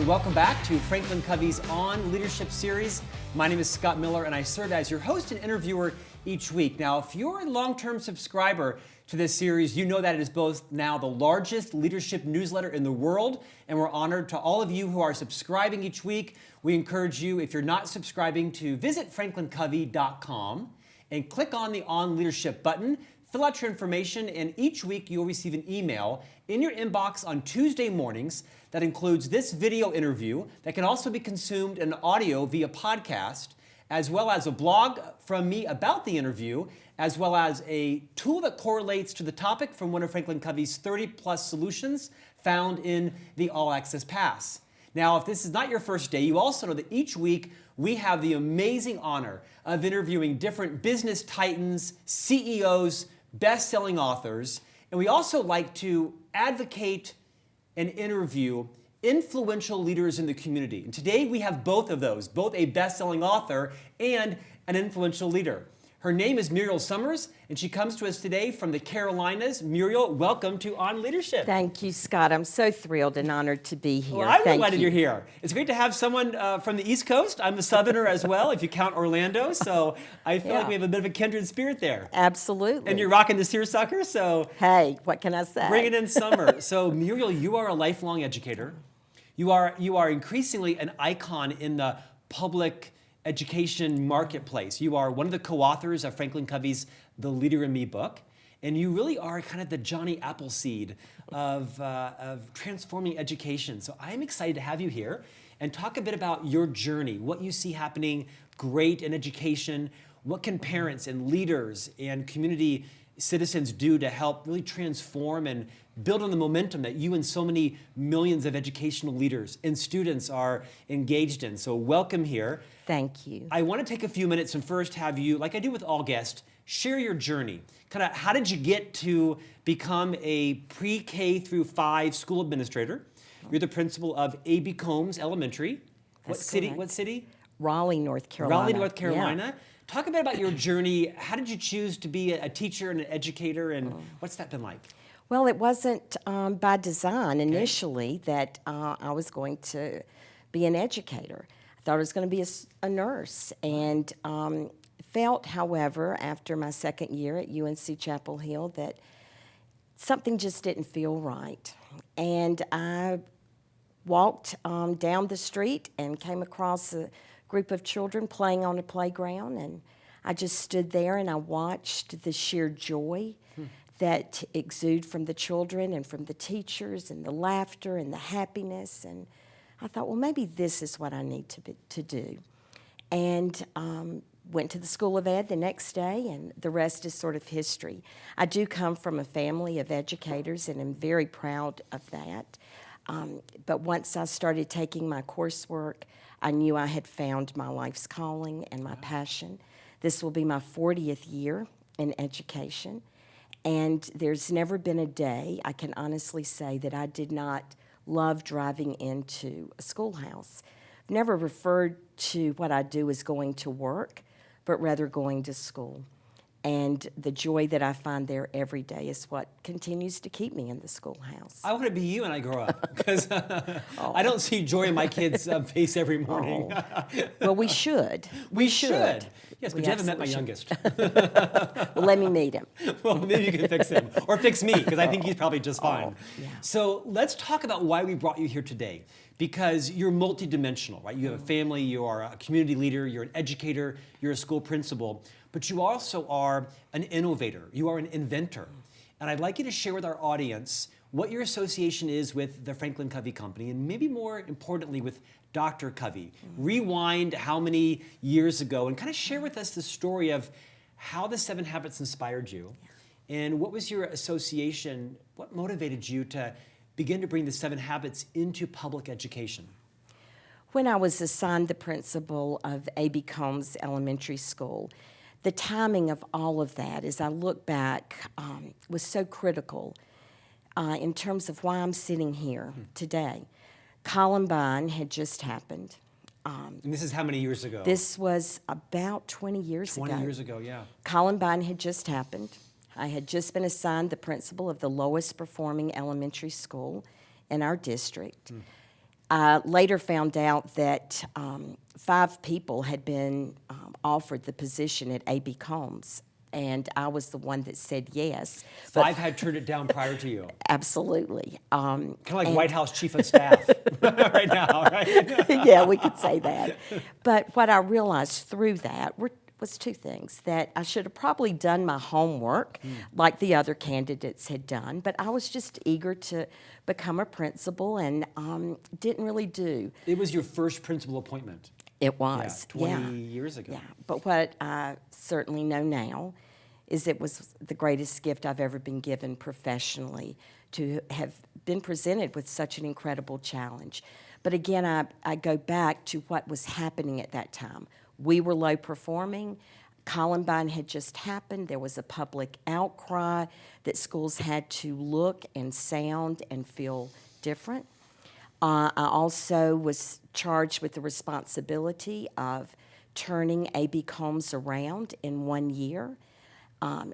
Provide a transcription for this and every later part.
and welcome back to FranklinCovey's On Leadership series. My name is Scott Miller, and I serve as your host and interviewer each week. Now, if you're a long-term subscriber to this series, you know that it is both now the largest leadership newsletter in the world, and we're honored to all of you who are subscribing each week. We encourage you, if you're not subscribing, to visit FranklinCovey.com and click on the On Leadership button. Fill out your information, and each week you'll receive an email in your inbox on Tuesday mornings that includes this video interview that can also be consumed in audio via podcast, as well as a blog from me about the interview, as well as a tool that correlates to the topic from one of FranklinCovey's 30-plus solutions found in the All Access Pass. Now, if this is not your first day, you also know that each week we have the amazing honor of interviewing different business titans, CEOs, best-selling authors, and we also like to advocate and interview influential leaders in the community. And today we have both of those, both a best-selling author and an influential leader. Her name is Muriel Summers, and she comes to us today from the Carolinas. Muriel, welcome to On Leadership. Thank you, Scott. I'm so thrilled and honored to be here. Well, I'm delighted you're here. It's great to have someone from the East Coast. I'm a Southerner as well, if you count Orlando, so I feel like we have a bit of a kindred spirit there. Absolutely. And you're rocking the seersucker, so... Hey, what can I say? Bring it in summer. So, Muriel, you are a lifelong educator. You are increasingly an icon in the public education marketplace. You are one of the co-authors of FranklinCovey's The Leader in Me book, and you really are kind of the Johnny Appleseed of transforming education. So I'm excited to have you here and talk a bit about your journey, what you see happening great in education, what can parents and leaders and community citizens do to help really transform and build on the momentum that you and so many millions of educational leaders and students are engaged in. So welcome here. Thank you. I want to take a few minutes and first have you, like I do with all guests, share your journey. Kind of how did you get to become a pre-K through 5 school administrator? You're the principal of A.B. Combs Elementary. What city? Correct. What city? Raleigh, North Carolina. Raleigh, North Carolina. Yeah. Talk a bit about your journey. How did you choose to be a teacher and an educator, and what's that been like? Well, it wasn't by design initially that I was going to be an educator. I thought I was going to be a nurse, and felt, however, after my second year at UNC Chapel Hill that something just didn't feel right. And I walked down the street and came across a group of children playing on a playground, and I just stood there and I watched the sheer joy that exuded from the children and from the teachers, and the laughter and the happiness, and I thought, well, maybe this is what I need to do. And went to the School of Ed the next day, and the rest is sort of history. I do come from a family of educators, and I'm very proud of that. But once I started taking my coursework, I knew I had found my life's calling and my passion. This will be my 40th year in education, and there's never been a day, I can honestly say, that I did not love driving into a schoolhouse. I've never referred to what I do as going to work, but rather going to school. And the joy that I find there every day is what continues to keep me in the schoolhouse. I want to be you when I grow up, because I don't see joy in my kids' face every morning. Well, we should. We should. Yes, but you haven't met my absolutely youngest. Well, let me meet him. Well, maybe you can fix him. Or fix me, because I think he's probably just fine. Yeah. So let's talk about why we brought you here today. Because you're multidimensional, right? You have a family, you are a community leader, you're an educator, you're a school principal, but you also are an innovator, you are an inventor. And I'd like you to share with our audience what your association is with the FranklinCovey Company, and maybe more importantly with Dr. Covey. Rewind how many years ago, and kind of share with us the story of how the 7 Habits inspired you, and what was your association, what motivated you to begin to bring the 7 Habits into public education? When I was assigned the principal of A.B. Combs Elementary School, the timing of all of that, as I look back, was so critical in terms of why I'm sitting here today. Columbine had just happened. And this is how many years ago? This was about 20 years ago. 20 years ago, yeah. Columbine had just happened. I had just been assigned the principal of the lowest performing elementary school in our district. I later found out that 5 people had been offered the position at A.B. Combs, and I was the one that said yes. 5 had turned it down prior to you. Absolutely. Kind of like White House chief of staff right now, right? Yeah, we could say that. But what I realized through that was 2 things. That I should have probably done my homework like the other candidates had done, but I was just eager to become a principal and didn't really do. It was your first principal appointment. It was. 20 years ago. Yeah, but what I certainly know now is it was the greatest gift I've ever been given professionally to have been presented with such an incredible challenge. But again, I go back to what was happening at that time. We were low performing. Columbine had just happened. There was a public outcry that schools had to look and sound and feel different. I also was charged with the responsibility of turning A.B. Combs around in 1 year.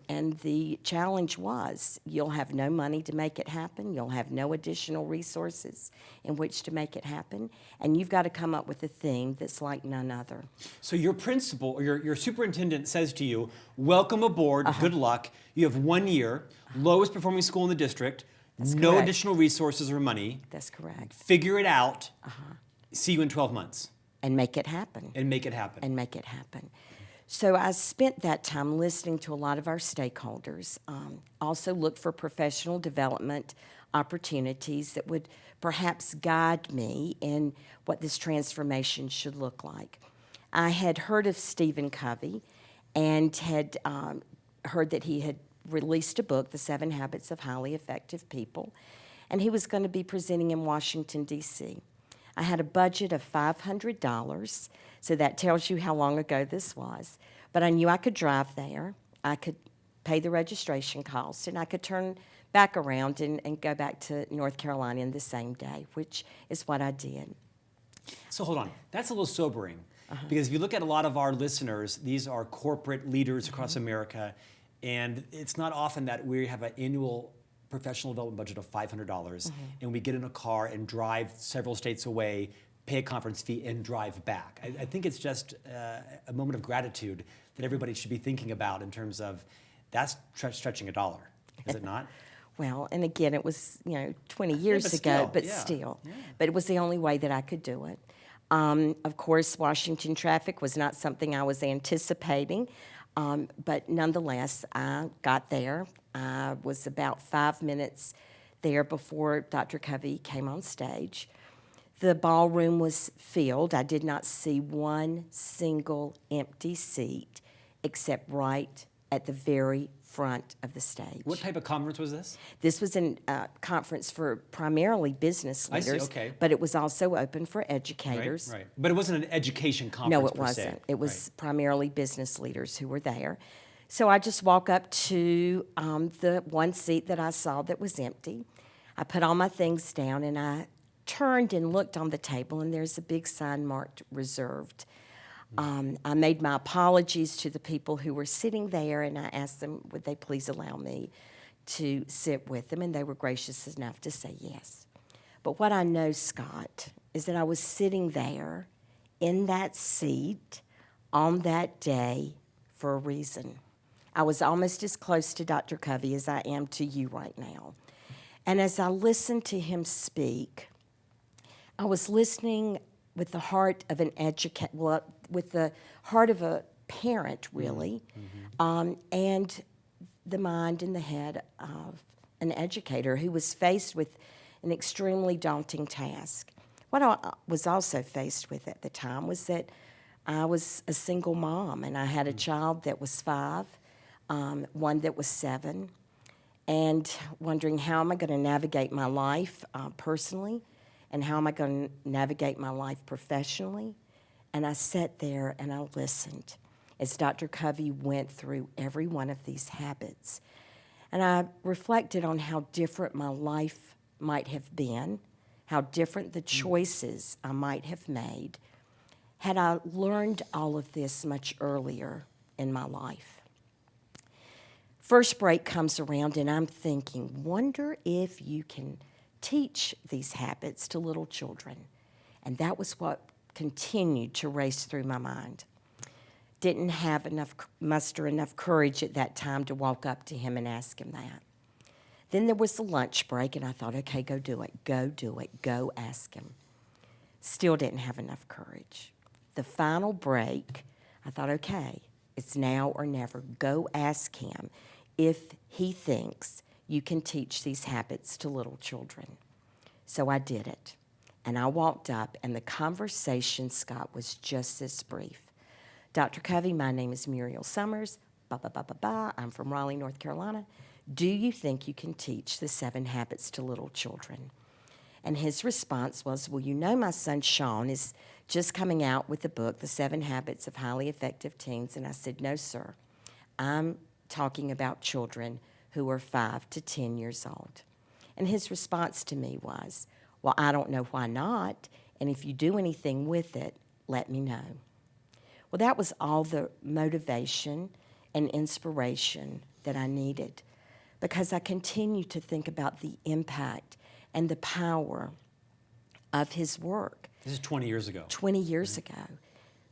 And the challenge was you'll have no money to make it happen. You'll have no additional resources in which to make it happen. And you've got to come up with a theme that's like none other. So your principal or your superintendent says to you, welcome aboard, good luck. You have 1 year, lowest performing school in the district, That's no correct. additional resources or money. That's correct. Figure it out. See you in 12 months. And make it happen. And make it happen. And make it happen. So I spent that time listening to a lot of our stakeholders, also looked for professional development opportunities that would perhaps guide me in what this transformation should look like. I had heard of FranklinCovey and had heard that he had released a book, The 7 Habits of Highly Effective People, and he was going to be presenting in Washington, D.C. I had a budget of $500, so that tells you how long ago this was. But I knew I could drive there, I could pay the registration cost, and I could turn back around and go back to North Carolina in the same day, which is what I did. So hold on, that's a little sobering. Because if you look at a lot of our listeners, these are corporate leaders across America, and it's not often that we have an annual professional development budget of $500 and we get in a car and drive several states away, pay a conference fee, and drive back. I think it's just a moment of gratitude that everybody should be thinking about in terms of that's stretching a dollar, is it not? Well, and again, it was 20 years ago, but still. Yeah. But it was the only way that I could do it. Of course, Washington traffic was not something I was anticipating, but nonetheless, I got there. I was about 5 minutes there before Dr. Covey came on stage. The ballroom was filled. I did not see one single empty seat except right at the very front of the stage. What type of conference was this? This was a conference for primarily business leaders, I see, okay. but it was also open for educators. Right. But it wasn't an education conference No, it per se. wasn't. It was primarily business leaders who were there. So I just walk up to the one seat that I saw that was empty. I put all my things down, and I turned and looked on the table, and there's a big sign marked reserved. I made my apologies to the people who were sitting there, and I asked them, would they please allow me to sit with them, and they were gracious enough to say yes. But what I know, Scott, is that I was sitting there in that seat on that day for a reason. I was almost as close to Dr. Covey as I am to you right now. And as I listened to him speak, I was listening with the heart of an educator, well, with the heart of a parent, really, and the mind and the head of an educator who was faced with an extremely daunting task. What I was also faced with at the time was that I was a single mom, and I had a child that was 5, one that was 7, and wondering how am I going to navigate my life personally, and how am I going to navigate my life professionally? And I sat there and I listened as Dr. Covey went through every one of these habits. And I reflected on how different my life might have been, how different the choices I might have made had I learned all of this much earlier in my life. First break comes around and I'm thinking, wonder if you can teach these habits to little children. And that was what continued to race through my mind. Didn't have muster enough courage at that time to walk up to him and ask him that. Then there was the lunch break, and I thought, okay, go do it, go ask him. Still didn't have enough courage. The final break, I thought, okay, it's now or never. Go ask him if he thinks you can teach these habits to little children. So I did it. And I walked up, and the conversation, Scott, was just this brief. Dr. Covey, my name is Muriel Summers. I'm from Raleigh, North Carolina. Do you think you can teach the 7 habits to little children? And his response was, well, you know my son Sean is just coming out with the book, The 7 Habits of Highly Effective Teens. And I said, no, sir. I'm talking about children who are 5 to 10 years old. And his response to me was, well, I don't know why not, and if you do anything with it, let me know. Well, that was all the motivation and inspiration that I needed, because I continue to think about the impact and the power of his work. This is 20 years ago. 20 years ago.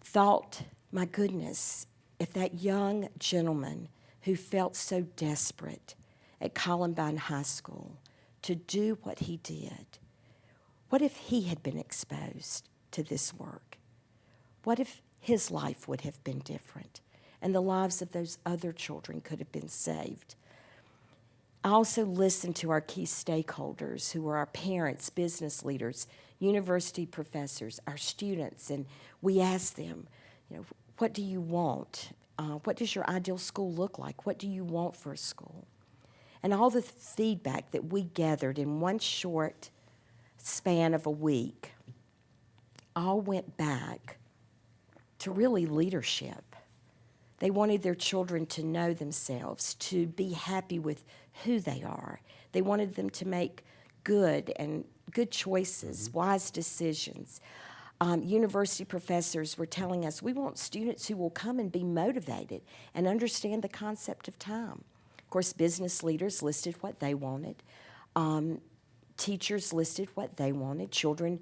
Thought, my goodness, if that young gentleman who felt so desperate at Columbine High School to do what he did, what if he had been exposed to this work? What if his life would have been different and the lives of those other children could have been saved? I also listened to our key stakeholders, who are our parents, business leaders, university professors, our students, and we asked them, what do you want? What does your ideal school look like? What do you want for a school? And all the feedback that we gathered in one short span of a week all went back to really leadership. They wanted their children to know themselves, to be happy with who they are. They wanted them to make good choices, wise decisions. University professors were telling us, we want students who will come and be motivated and understand the concept of time. Of course, business leaders listed what they wanted. Teachers listed what they wanted. Children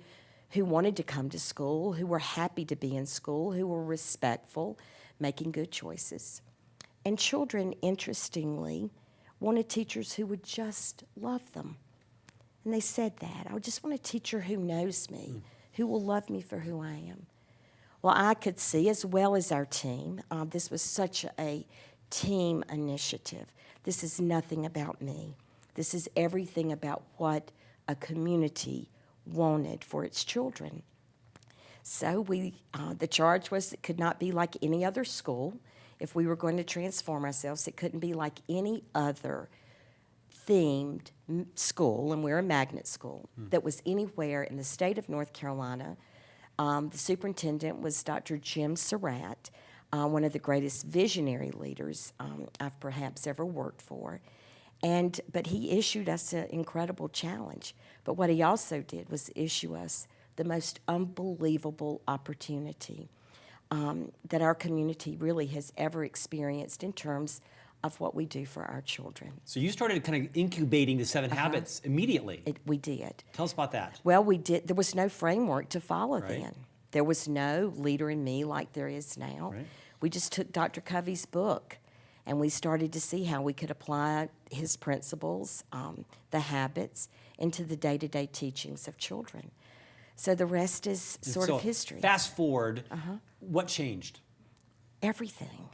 who wanted to come to school, who were happy to be in school, who were respectful, making good choices. And children, interestingly, wanted teachers who would just love them. And they said that. I just want a teacher who knows me, who will love me for who I am. Well, I could see, as well as our team, this was such a team initiative. This is nothing about me. This is everything about what a community wanted for its children. So the charge was it could not be like any other school. If we were going to transform ourselves, it couldn't be like any other themed school, and we're a magnet school, that was anywhere in the state of North Carolina. The superintendent was Dr. Jim Surratt, one of the greatest visionary leaders I've perhaps ever worked for. But he issued us an incredible challenge. But what he also did was issue us the most unbelievable opportunity that our community really has ever experienced in terms of what we do for our children. So you started kind of incubating the 7 habits immediately. We did. Tell us about that. Well, we did. There was no framework to follow Right. then. There was no leader in me like there is now. Right. We just took Dr. Covey's book, and we started to see how we could apply his principles, the habits, into the day-to-day teachings of children. So the rest is sort of history. Fast forward, what changed? Everything.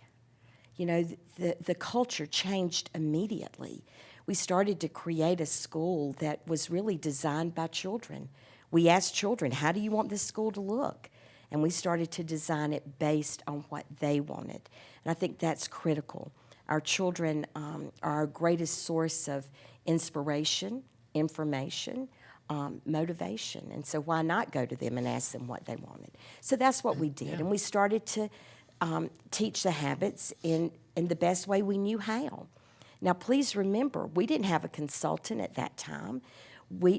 The culture changed immediately. We started to create a school that was really designed by children. We asked children, how do you want this school to look? And we started to design it based on what they wanted. And I think that's critical. Our children are our greatest source of inspiration, information, motivation. And so why not go to them and ask them what they wanted? So that's what we did. Yeah. And we started to teach the habits in the best way we knew how. Now, please remember, we didn't have a consultant at that time.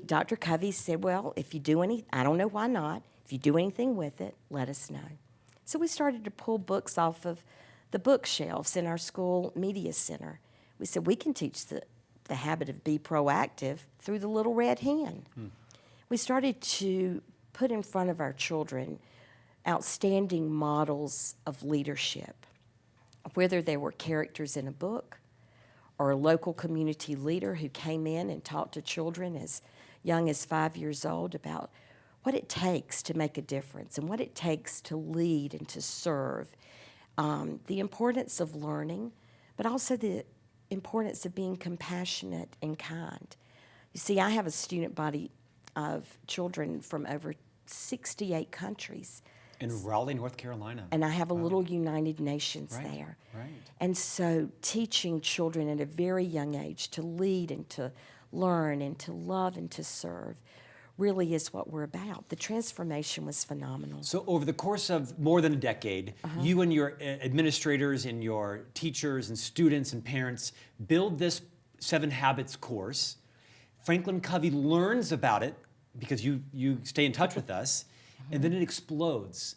Dr. Covey said, well, if you do I don't know why not, if you do anything with it, let us know. So we started to pull books off of the bookshelves in our school media center. We said, we can teach the habit of be proactive through the little red hen. We started to put in front of our children outstanding models of leadership, whether they were characters in a book or a local community leader who came in and talked to children as young as 5 years old about what it takes to make a difference and what it takes to lead and to serve, the importance of learning, but also the importance of being compassionate and kind. You see, I have a student body of children from over 68 countries. In Raleigh, North Carolina. And I have a little United Nations Right, there. right. And so teaching children at a very young age to lead and to learn and to love and to serve really is what we're about. The transformation was phenomenal. So over the course of more than a decade, you and your administrators and your teachers and students and parents build this 7 Habits course. FranklinCovey learns about it because you stay in touch with us, and then it explodes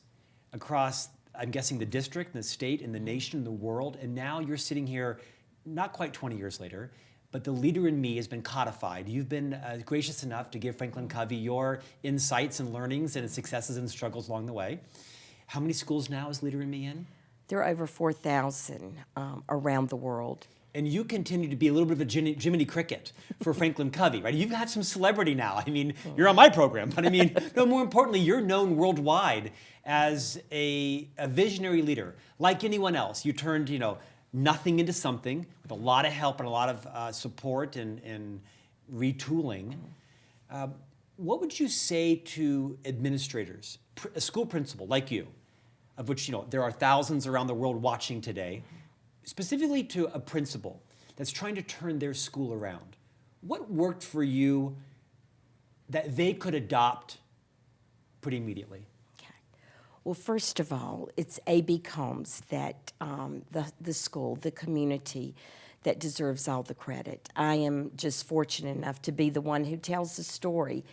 across, I'm guessing, the district, and the state, and the nation, and the world, and now you're sitting here not quite 20 years later, but the leader in me has been codified. You've been gracious enough to give FranklinCovey your insights and learnings and successes and struggles along the way. How many schools now is Leader in Me in? There are over 4,000 around the world. And you continue to be a little bit of a Jiminy Cricket for FranklinCovey, right? You've got some celebrity now. I mean, you're on my program, but I mean, no, more importantly, you're known worldwide as a visionary leader. Like anyone else, you turned, nothing into something with a lot of help and a lot of support and retooling. What would you say to administrators, a school principal like you, of which there are thousands around the world watching today, specifically to a principal that's trying to turn their school around? What worked for you that they could adopt pretty immediately? Okay. Well, first of all, it's A.B. Combs that the school, the community, that deserves all the credit. I am just fortunate enough to be the one who tells the story.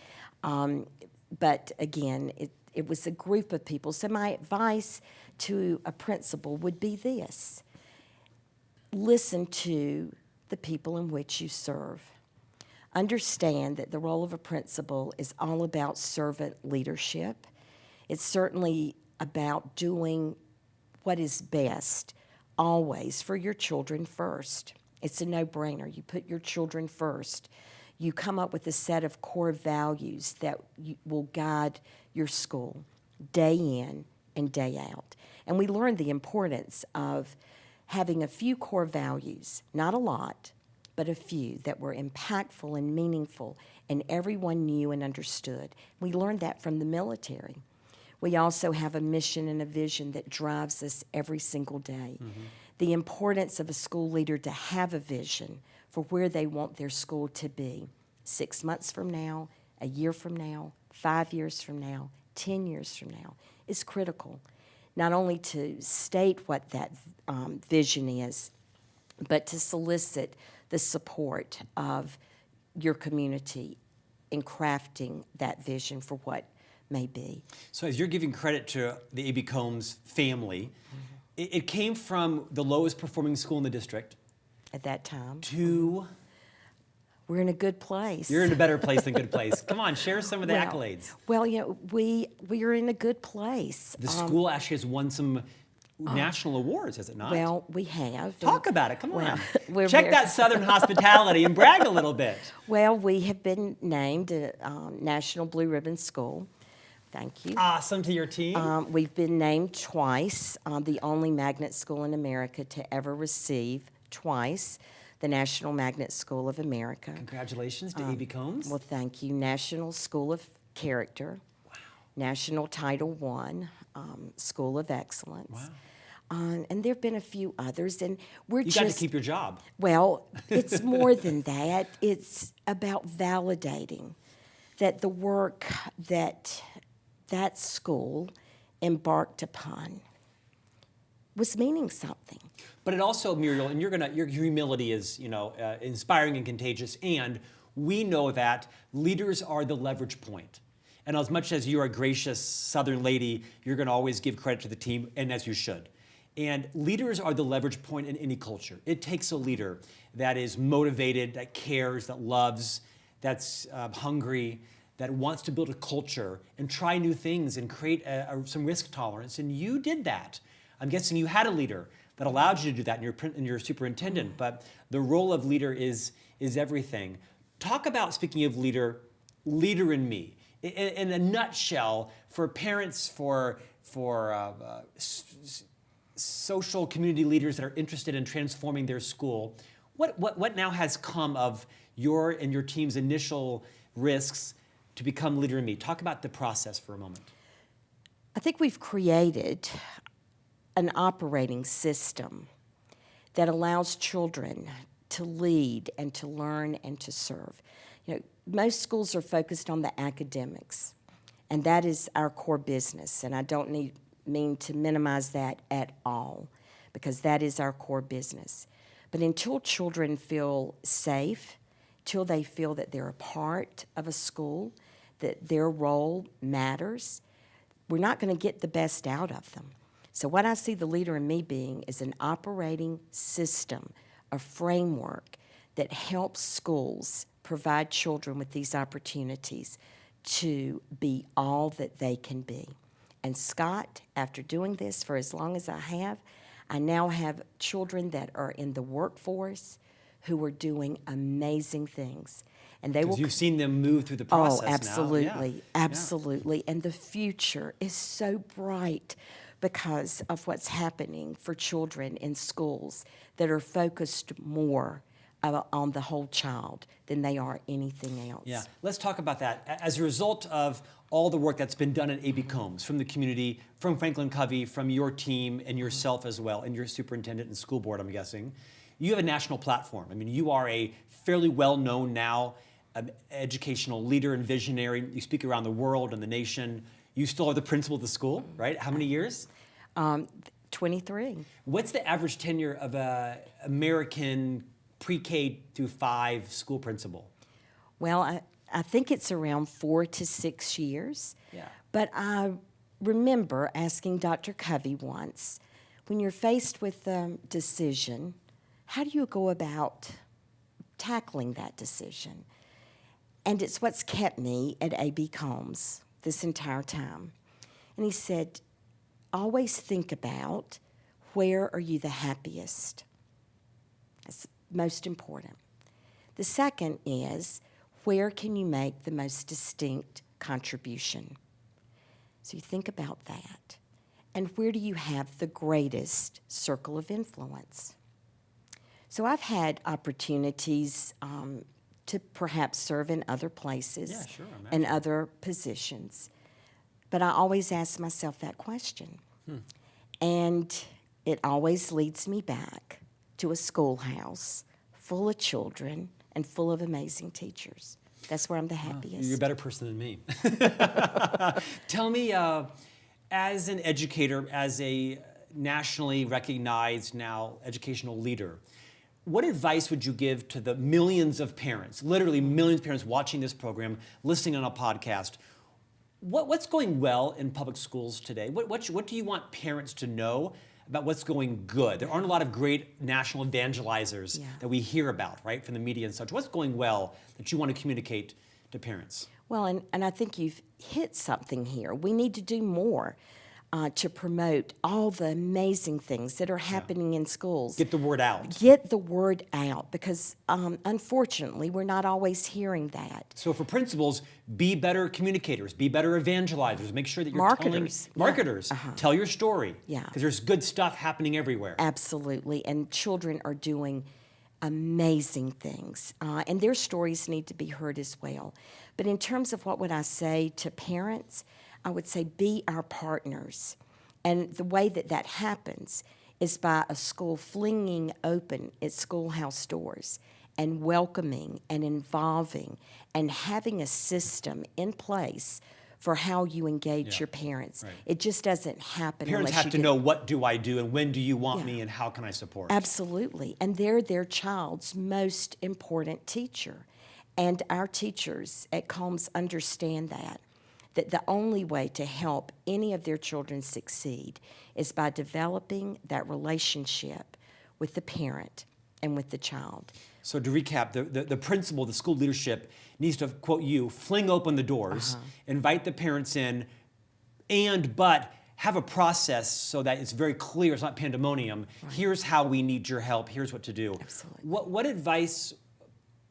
But again, it was a group of people. So my advice to a principal would be this: listen to the people in which you serve. Understand that the role of a principal is all about servant leadership. It's certainly about doing what is best, always for your children first. It's a no-brainer. You put your children first. You come up with a set of core values that will guide your school day in and day out. And we learned the importance of having a few core values, not a lot, but a few that were impactful and meaningful, and everyone knew and understood. We learned that from the military. We also have a mission and a vision that drives us every single day. The importance of a school leader to have a vision for where they want their school to be 6 months from now, a year from now, 5 years from now, 10 years from now is critical. Not only to state what that vision is, but to solicit the support of your community in crafting that vision for what may be. So as you're giving credit to the A.B. Combs family, it came from the lowest performing school in the district. At that time. To... We're in a good place. You're in a better place than good place. Come on, share some of the accolades. Well, we are in a good place. The school actually has won some national awards, has it not? Well, we have. Talk about it, come on. We're Check that Southern hospitality and brag a little bit. Well, we have been named a National Blue Ribbon School. Thank you. Awesome to your team. We've been named twice, the only magnet school in America to ever receive twice the National Magnet School of America. Congratulations to A.B. Combs. Well, thank you. National School of Character. Wow. National Title I, School of Excellence. Wow. And there have been a few others, and You got to keep your job. Well, it's more than that. It's about validating that the work that that school embarked upon was meaning something. But it also, Muriel, and your humility is, inspiring and contagious. And we know that leaders are the leverage point. And as much as you're a gracious Southern lady, you're going to always give credit to the team, and as you should. And leaders are the leverage point in any culture. It takes a leader that is motivated, that cares, that loves, that's hungry, that wants to build a culture and try new things and create some risk tolerance, and you did that. I'm guessing you had a leader that allowed you to do that in your superintendent, but the role of leader is everything. Talk about, speaking of leader in me. In a nutshell, for parents, for social community leaders that are interested in transforming their school, what now has come of your and your team's initial risks to become leader in me? Talk about the process for a moment. I think we've created an operating system that allows children to lead and to learn and to serve. You know, most schools are focused on the academics, and that is our core business, and I don't mean to minimize that at all, because that is our core business. But until children feel safe, till they feel that they're a part of a school, that their role matters, we're not going to get the best out of them. So what I see the leader in me being is an operating system, a framework that helps schools provide children with these opportunities to be all that they can be. And Scott, after doing this for as long as I now have children that are in the workforce who are doing amazing things. And they will. You've seen them move through the process now. Oh, absolutely, yeah. absolutely. Yeah. And the future is so bright because of what's happening for children in schools that are focused more on the whole child than they are anything else. Yeah, let's talk about that. As a result of all the work that's been done at A.B. Combs, from the community, from FranklinCovey, from your team and yourself as well, and your superintendent and school board, I'm guessing, you have a national platform. I mean, you are a fairly well-known now educational leader and visionary. You speak around the world and the nation. You still are the principal of the school, right? How many years? 23. What's the average tenure of an American pre-K through 5 school principal? Well, I think it's around 4 to 6 years. Yeah. But I remember asking Dr. Covey once, when you're faced with a decision, how do you go about tackling that decision? And it's what's kept me at A.B. Combs this entire time. And he said, always think about, where are you the happiest? That's most important. The second is, where can you make the most distinct contribution? So you think about that. And where do you have the greatest circle of influence? So I've had opportunities to perhaps serve in other places, Yeah, sure, and other positions. But I always ask myself that question. And it always leads me back to a schoolhouse full of children and full of amazing teachers. That's where I'm the happiest. You're a better person than me. Tell me, as an educator, as a nationally recognized now educational leader, what advice would you give to the millions of parents, literally millions of parents watching this program, listening on a podcast? What's going well in public schools today? What do you want parents to know about what's going good? There aren't a lot of great national evangelizers that we hear about, right, from the media and such. What's going well that you want to communicate to parents? Well, and I think you've hit something here. We need to do more to promote all the amazing things that are happening in schools. Get the word out. Get the word out, because unfortunately, we're not always hearing that. So for principals, be better communicators, be better evangelizers. Make sure that you're Marketers. Tell your story. Yeah. Because there's good stuff happening everywhere. Absolutely, and children are doing amazing things, and their stories need to be heard as well. But in terms of what would I say to parents, I would say be our partners. And the way that that happens is by a school flinging open its schoolhouse doors and welcoming and involving and having a system in place for how you engage your parents. Right. It just doesn't happen. Parents have to know, what do I do and when do you want me and how can I support? Absolutely. And they're their child's most important teacher. And our teachers at Combs understand that the only way to help any of their children succeed is by developing that relationship with the parent and with the child. So to recap, the principal, the school leadership needs to, quote you, fling open the doors, invite the parents in, but have a process so that it's very clear, it's not pandemonium. Right. Here's how we need your help, here's what to do. Absolutely. What advice,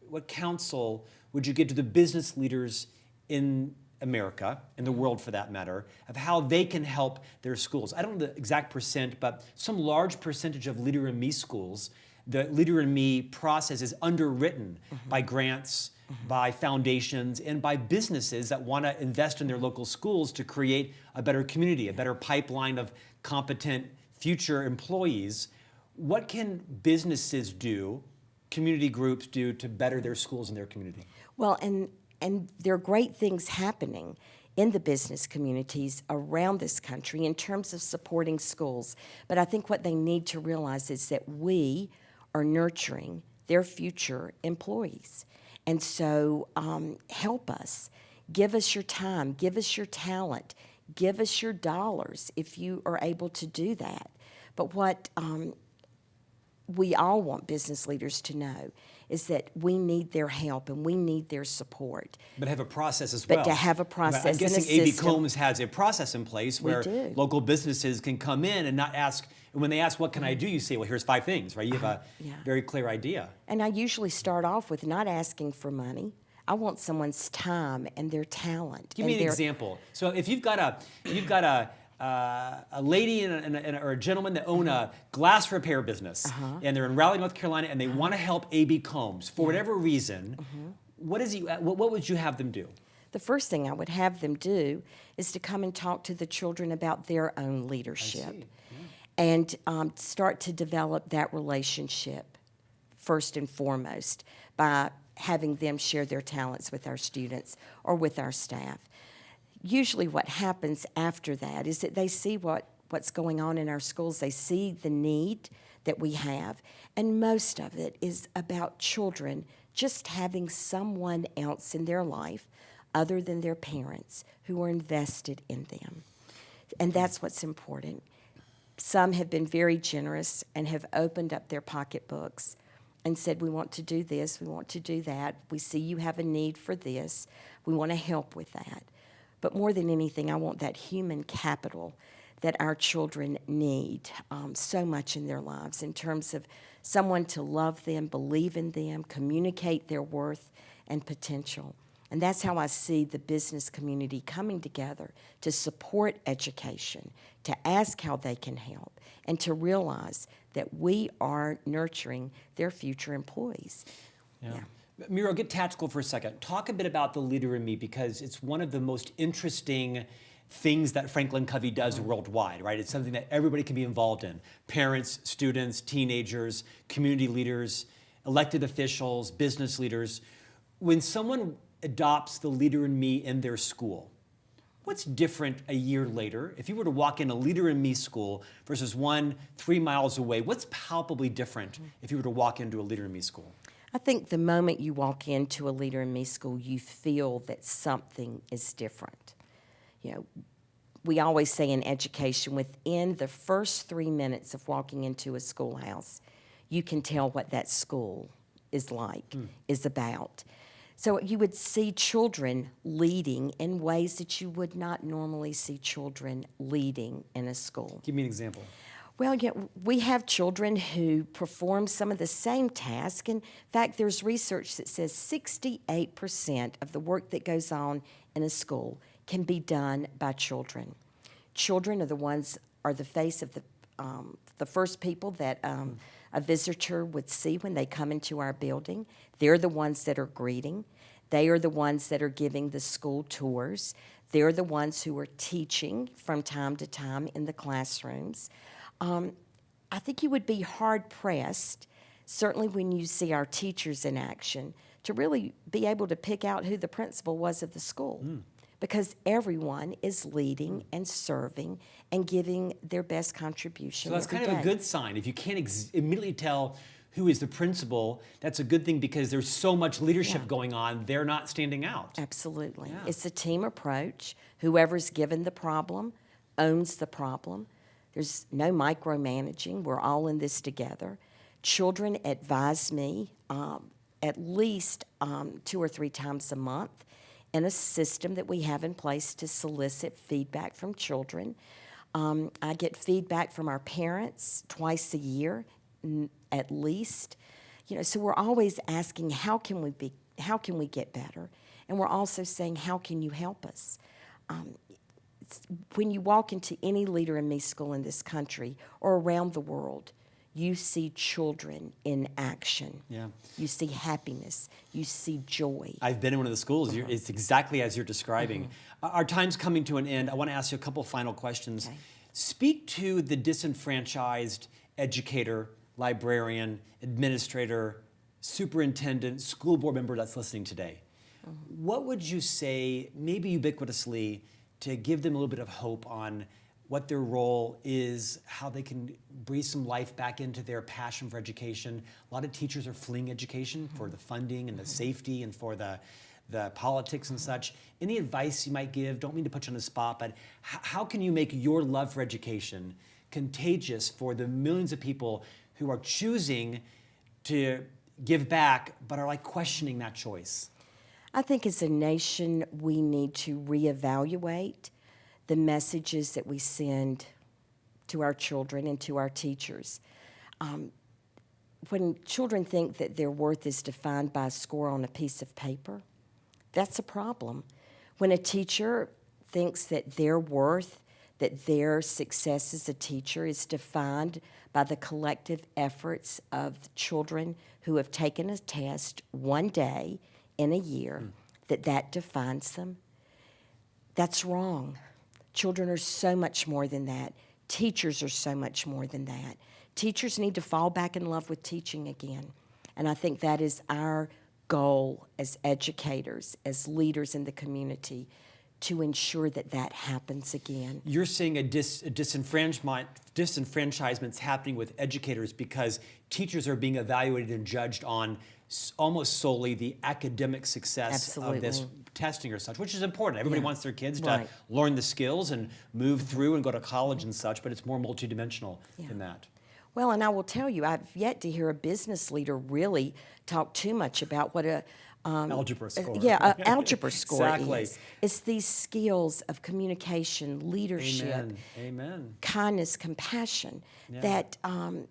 what counsel would you give to the business leaders in America, in the world for that matter, of how they can help their schools? I don't know the exact percent, but some large percentage of Leader in Me schools, the Leader in Me process is underwritten by grants, by foundations, and by businesses that want to invest in their local schools to create a better community, a better pipeline of competent future employees. What can businesses do, community groups do, to better their schools and their community? Well, and there are great things happening in the business communities around this country in terms of supporting schools. But I think what they need to realize is that we are nurturing their future employees. And so help us. Give us your time. Give us your talent. Give us your dollars if you are able to do that. But what we all want business leaders to know is that we need their help and we need their support. But have a process as well. But to have a process and a system. I'm guessing A.B. Combs has a process in place where local businesses can come in and not ask, and when they ask, what can I do? You say, well, here's 5 things, right? You have a very clear idea. And I usually start off with not asking for money. I want someone's time and their talent. Give me an example. So if you've got a lady or a gentleman that own a glass repair business, and they're in Raleigh, North Carolina, and they want to help A.B. Combs for whatever reason, what would you have them do? The first thing I would have them do is to come and talk to the children about their own leadership and start to develop that relationship first and foremost by having them share their talents with our students or with our staff. Usually what happens after that is that they see what's going on in our schools. They see the need that we have, and most of it is about children just having someone else in their life other than their parents who are invested in them. And that's what's important. Some have been very generous and have opened up their pocketbooks and said, we want to do this, we want to do that, we see you have a need for this, we want to help with that. But more than anything, I want that human capital that our children need so much in their lives in terms of someone to love them, believe in them, communicate their worth and potential. And that's how I see the business community coming together to support education, to ask how they can help, and to realize that we are nurturing their future employees. Yeah. Muriel, get tactical for a second. Talk a bit about the Leader in Me, because it's one of the most interesting things that FranklinCovey does worldwide, right? It's something that everybody can be involved in. Parents, students, teenagers, community leaders, elected officials, business leaders. When someone adopts the Leader in Me in their school, what's different a year later? If you were to walk in a Leader in Me school versus one 3 miles away, what's palpably different if you were to walk into a Leader in Me school? I think the moment you walk into a Leader in Me school, you feel that something is different. You know, we always say in education, within the first 3 minutes of walking into a schoolhouse, you can tell what that school is like, is about. So you would see children leading in ways that you would not normally see children leading in a school. Give me an example. Well, yeah, we have children who perform some of the same tasks. In fact, there's research that says 68% of the work that goes on in a school can be done by children. Children are the face of the first people that a visitor would see when they come into our building. They're the ones that are greeting. They are the ones that are giving the school tours. They're the ones who are teaching from time to time in the classrooms. I think you would be hard-pressed, certainly when you see our teachers in action, to really be able to pick out who the principal was of the school. Because everyone is leading and serving and giving their best contribution. So that's kind of a good sign. If you can't immediately tell who is the principal, that's a good thing, because there's so much leadership going on, they're not standing out. Absolutely. Yeah. It's a team approach. Whoever's given the problem owns the problem. There's no micromanaging. We're all in this together. Children advise me at least 2 or 3 times a month in a system that we have in place to solicit feedback from children. I get feedback from our parents twice a year, at least. So we're always asking, how can we get better? And we're also saying, how can you help us? When you walk into any Leader in Me school in this country or around the world, you see children in action. Yeah. You see happiness. You see joy. I've been in one of the schools. It's exactly as you're describing. Our time's coming to an end. I want to ask you a couple final questions. Okay. Speak to the disenfranchised educator, librarian, administrator, superintendent, school board member that's listening today. What would you say, maybe ubiquitously, to give them a little bit of hope on what their role is, how they can breathe some life back into their passion for education? A lot of teachers are fleeing education for the funding and the safety and for the politics and such. Any advice you might give? Don't mean to put you on the spot, but how can you make your love for education contagious for the millions of people who are choosing to give back but are questioning that choice? I think as a nation, we need to reevaluate the messages that we send to our children and to our teachers. When children think that their worth is defined by a score on a piece of paper, that's a problem. When a teacher thinks that their worth, that their success as a teacher is defined by the collective efforts of children who have taken a test one day in a year, that defines them, that's wrong. Children are so much more than that. Teachers are so much more than that. Teachers need to fall back in love with teaching again. And I think that is our goal as educators, as leaders in the community, to ensure that that happens again. You're saying a disenfranchisement's happening with educators because teachers are being evaluated and judged on almost solely the academic success of this testing or such, which is important. Everybody wants their kids to learn the skills and move through and go to college and such, but it's more multidimensional than that. Well, and I will tell you, I've yet to hear a business leader really talk too much about what a algebra score. Algebra score Exactly. is. It's these skills of communication, leadership, Amen. kindness, compassion, that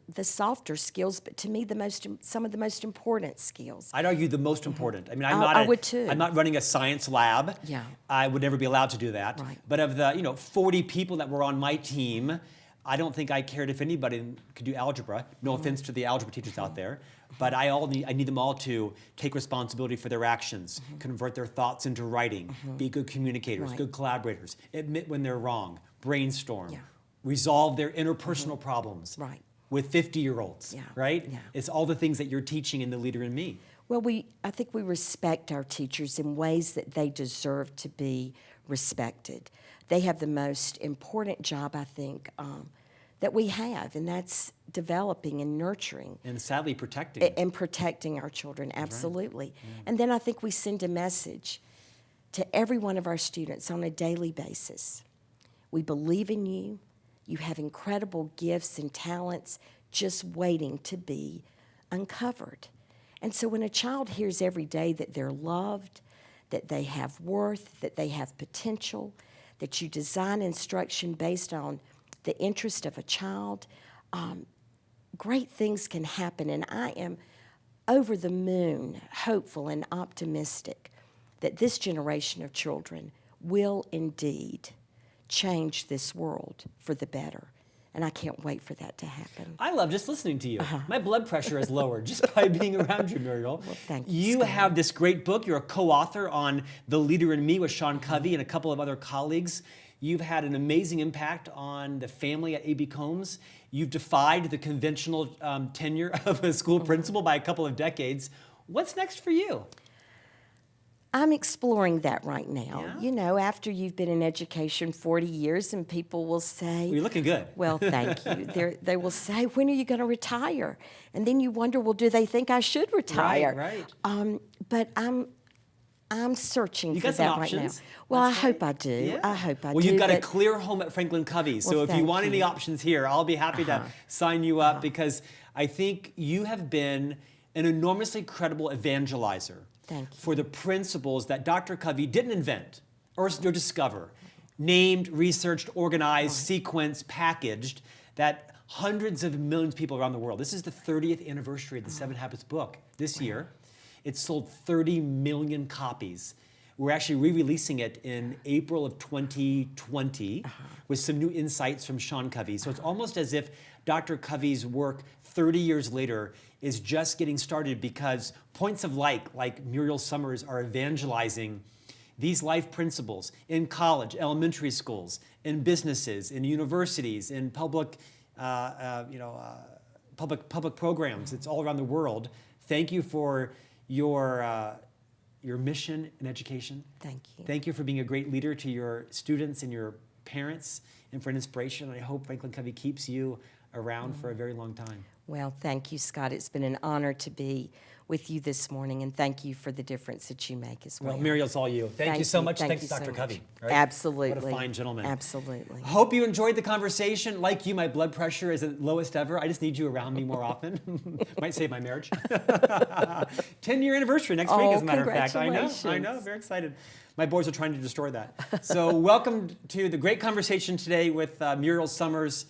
the softer skills, but to me, some of the most important skills. I'd argue the most important. I mean, I would too. I'm not running a science lab. Yeah. I would never be allowed to do that. Right. But of the 40 people that were on my team, I don't think I cared if anybody could do algebra. No offense to the algebra teachers out there, but I need them all to take responsibility for their actions, convert their thoughts into writing, be good communicators, good collaborators, admit when they're wrong, brainstorm, resolve their interpersonal problems with 50-year-olds, right? Yeah. It's all the things that you're teaching in the Leader in Me. Well, I think we respect our teachers in ways that they deserve to be respected. They have the most important job, I think, that we have, and that's developing and nurturing. And sadly, protecting. And protecting our children, absolutely. Right. Yeah. And then I think we send a message to every one of our students on a daily basis. We believe in you. You have incredible gifts and talents just waiting to be uncovered. And so when a child hears every day that they're loved, that they have worth, that they have potential, that you design instruction based on the interest of a child, great things can happen. And I am over the moon, hopeful and optimistic that this generation of children will indeed change this world for the better. And I can't wait for that to happen. I love just listening to you. My blood pressure is lowered just by being around you, Muriel. Well, thank you, You Scott. have this great book. You're a co-author on The Leader in Me with FranklinCovey and a couple of other colleagues. You've had an amazing impact on the family at A.B. Combs. You've defied the conventional tenure of a school principal by a couple of decades. What's next for you? I'm exploring that right now. Yeah? You know, after you've been in education 40 years and people will say... Well, you're looking good. Well, thank you. They will say, when are you going to retire? And then you wonder, well, do they think I should retire? Right. But I'm I'm searching You for got some that right now. options. Well, That's I hope right. I do. Yeah. I hope I do. Well, you've got a but- clear home at Franklin-Covey. So Well, if you thank want any you. options here, I'll be happy to sign you up because I think you have been an enormously credible evangelizer Thank you. for the principles that Dr. Covey didn't invent or discover. Named, researched, organized, sequenced, packaged, that hundreds of millions of people around the world. This is the 30th anniversary of the 7 Habits book this year. It's sold 30 million copies. We're actually re-releasing it in April of 2020 with some new insights from Sean Covey. So it's almost as if Dr. Covey's work 30 years later is just getting started because points of like Muriel Summers, are evangelizing these life principles in college, elementary schools, in businesses, in universities, in public programs. It's all around the world. Thank you for your mission in education. Thank you. Thank you for being a great leader to your students and your parents and for an inspiration. And I hope FranklinCovey keeps you around for a very long time. Well, thank you, Scott. It's been an honor to be with you this morning, and thank you for the difference that you make as well. Well, Muriel, it's all you. Thank you so much. Thank Thanks, you so Dr. much. Covey. Right? Absolutely. What a fine gentleman. Absolutely. Hope you enjoyed the conversation. Like you, my blood pressure is at lowest ever. I just need you around me more often. Might save my marriage. 10-year anniversary next week, as a matter of fact. I know. Very excited. My boys are trying to destroy that. So welcome to the great conversation today with Muriel Summers,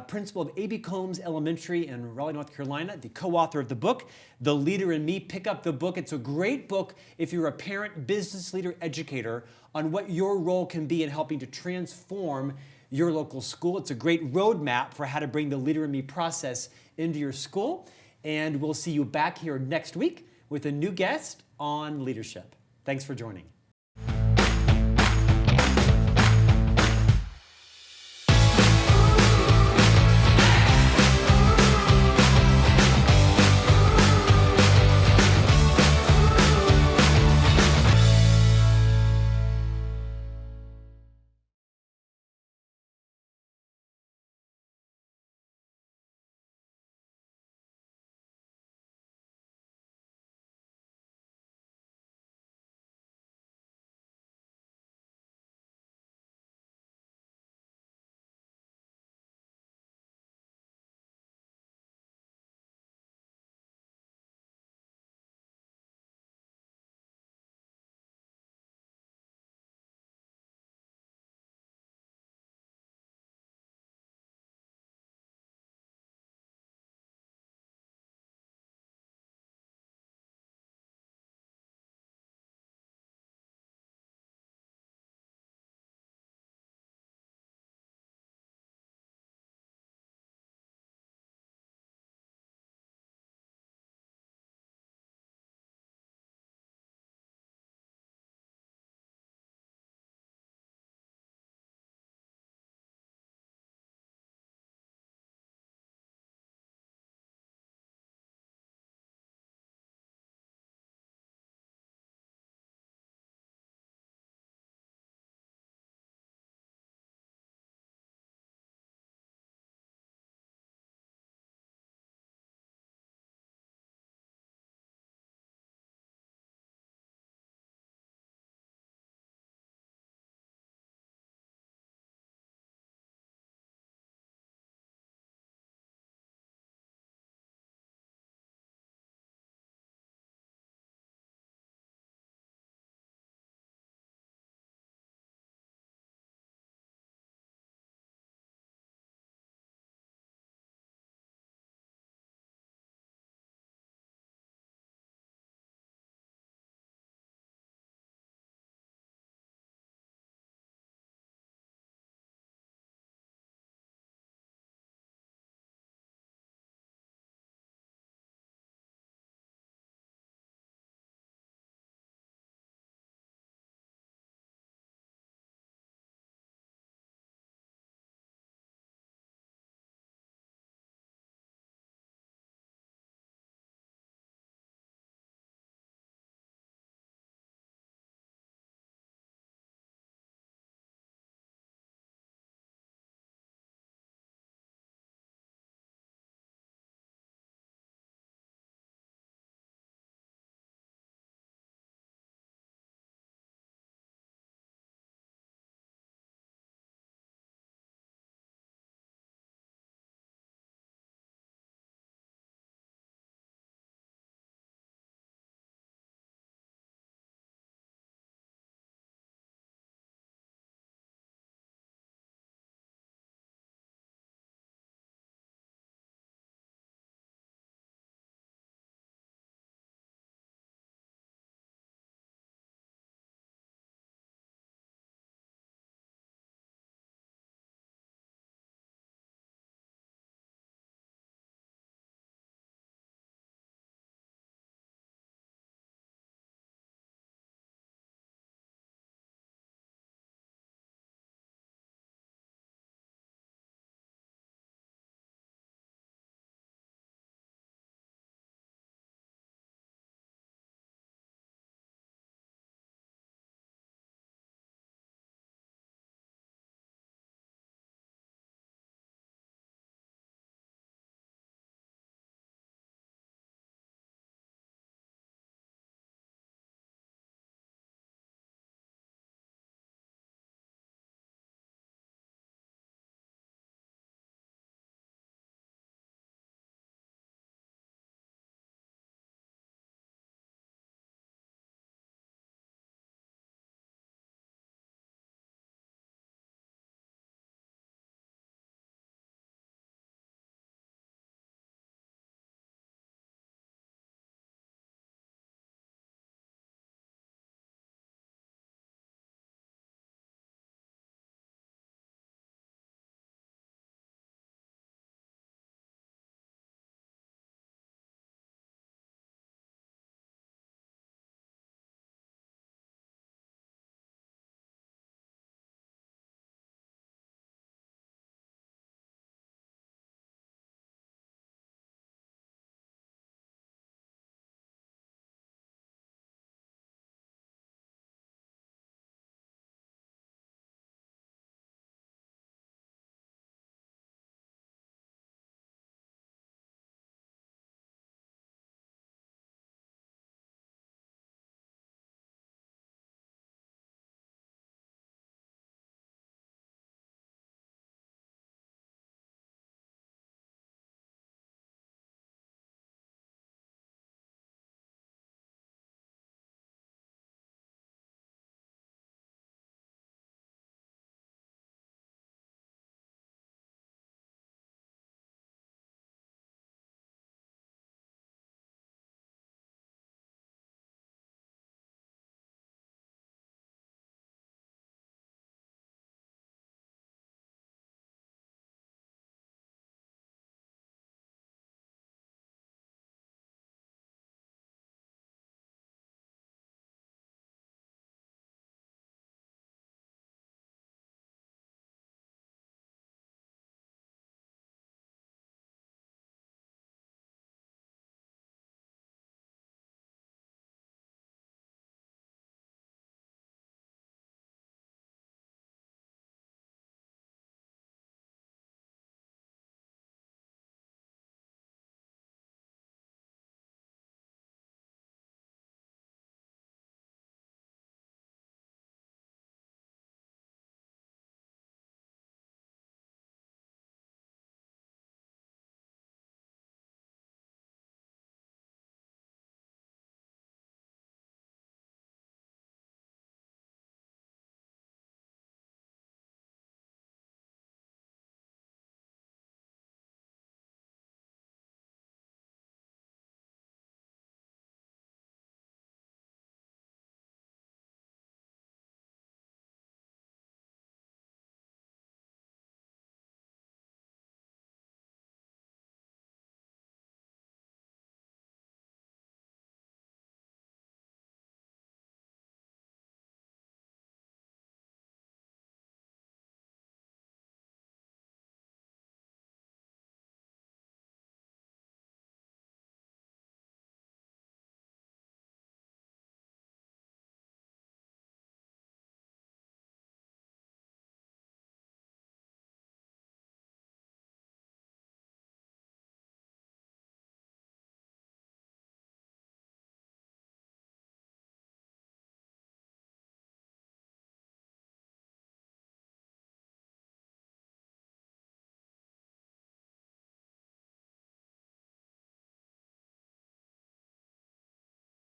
principal of A.B. Combs Elementary in Raleigh, North Carolina, the co-author of the book, The Leader in Me. Pick up the book. It's a great book if you're a parent, business leader, educator, on what your role can be in helping to transform your local school. It's a great roadmap for how to bring the Leader in Me process into your school. And we'll see you back here next week with a new guest on leadership. Thanks for joining.